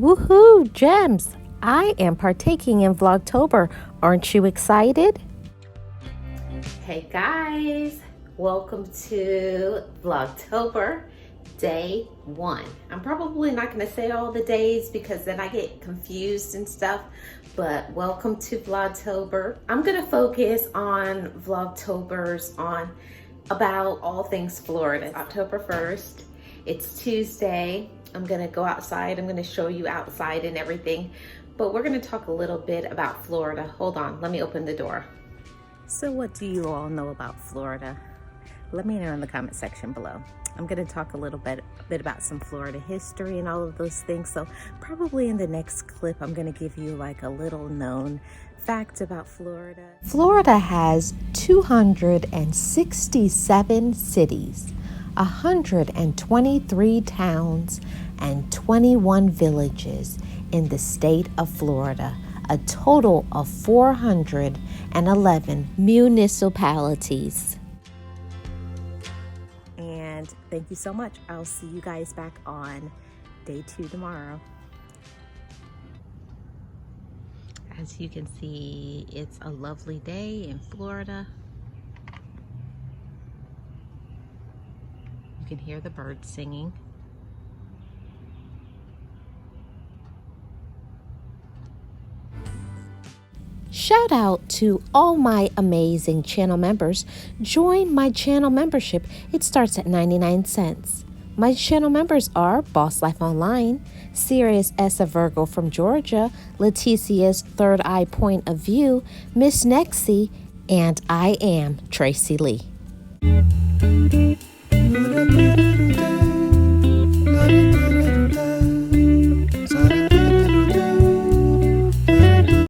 Woohoo, gems! I am partaking in Vlogtober. Aren't you excited? Hey guys, welcome to Vlogtober, day 1. I'm probably not going to say all the days because then I get confused and stuff, but welcome to Vlogtober. I'm going to focus on Vlogtobers on about all things Florida. It's October 1st. It's Tuesday. I'm gonna go outside. I'm gonna show you outside and everything, but we're gonna talk a little bit about Florida. Hold on, let me open the door. So what do you all know about Florida? Let me know in the comment section below. I'm gonna talk a little bit about some Florida history and all of those things. So probably in the next clip, I'm gonna give you like a little known fact about Florida. Florida has 267 cities, 123 towns, and 21 villages in the state of Florida, a total of 411 municipalities. And thank you so much. I'll see you guys back on day 2 tomorrow. As you can see, it's a lovely day in Florida. You can hear the birds singing. Shout out to all my amazing channel members. Join my channel membership. It starts at 99 cents. My channel members are Boss Life Online, Sirius S. a Virgo from Georgia, Leticia's Third Eye Point of View, Miss Nexie, and I am Tracy Lee.